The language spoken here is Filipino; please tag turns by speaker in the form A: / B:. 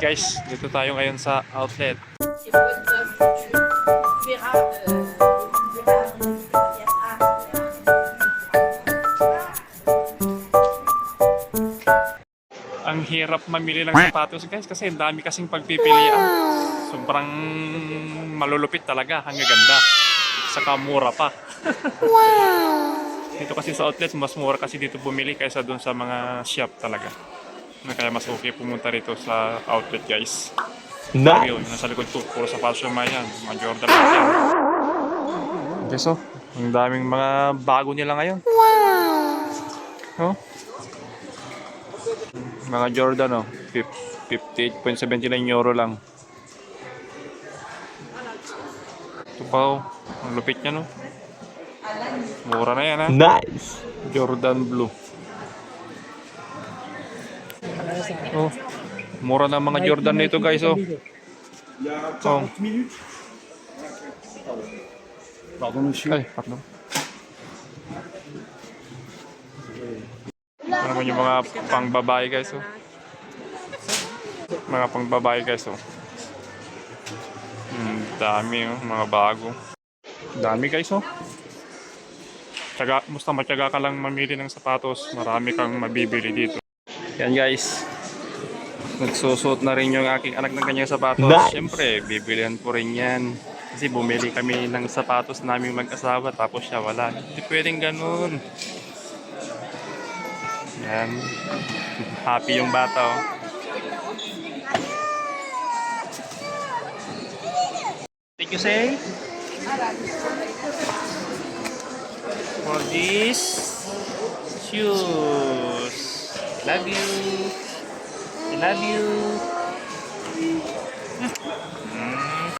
A: Guys, dito tayo ngayon sa outlet. Ang hirap mamili ng sapatos guys kasi ang dami kasing pagpipilian. Sobrang malulupit talaga, ang ganda. Saka mura pa. Dito kasi sa outlet, mas mura kasi dito bumili kaysa doon sa mga shop talaga. Kaya mas okay pumunta rito sa outlet guys. Nice. Yun, nasa likod ko, puro sapatos yung mga yan. Mga Jordan lang yan. Okay, so, ang daming mga bago nila ngayon. Oh. Mga Jordan, oh. 58.79 euro lang. Ito pa, oh. Ang lupit niya, no? Mura na yan, ha?
B: Nice.
A: Jordan Blue. Oh. Mura na mga Jordan nito, guys, oh. Oh.
C: Pardon, monsieur.
A: Ay, pardon. Ito naman yung mga pangbabae, guys, oh. Mga pangbabae, guys, oh. Dami, oh. Mga bago. Dami, guys, oh. Basta matyaga ka lang mamili ng sapatos, marami kang mabibili dito. Yan, guys. Nagsusuot na rin yung aking anak ng kanyang sapatos.
B: Nice.
A: Siyempre, bibilihan ko rin yan. Kasi bumili kami ng sapatos namin mag-asawa tapos siya wala. Hindi pwedeng ganun. Yan. Happy yung bata, oh. Thank you, say. For this shoes. Love you. I love you.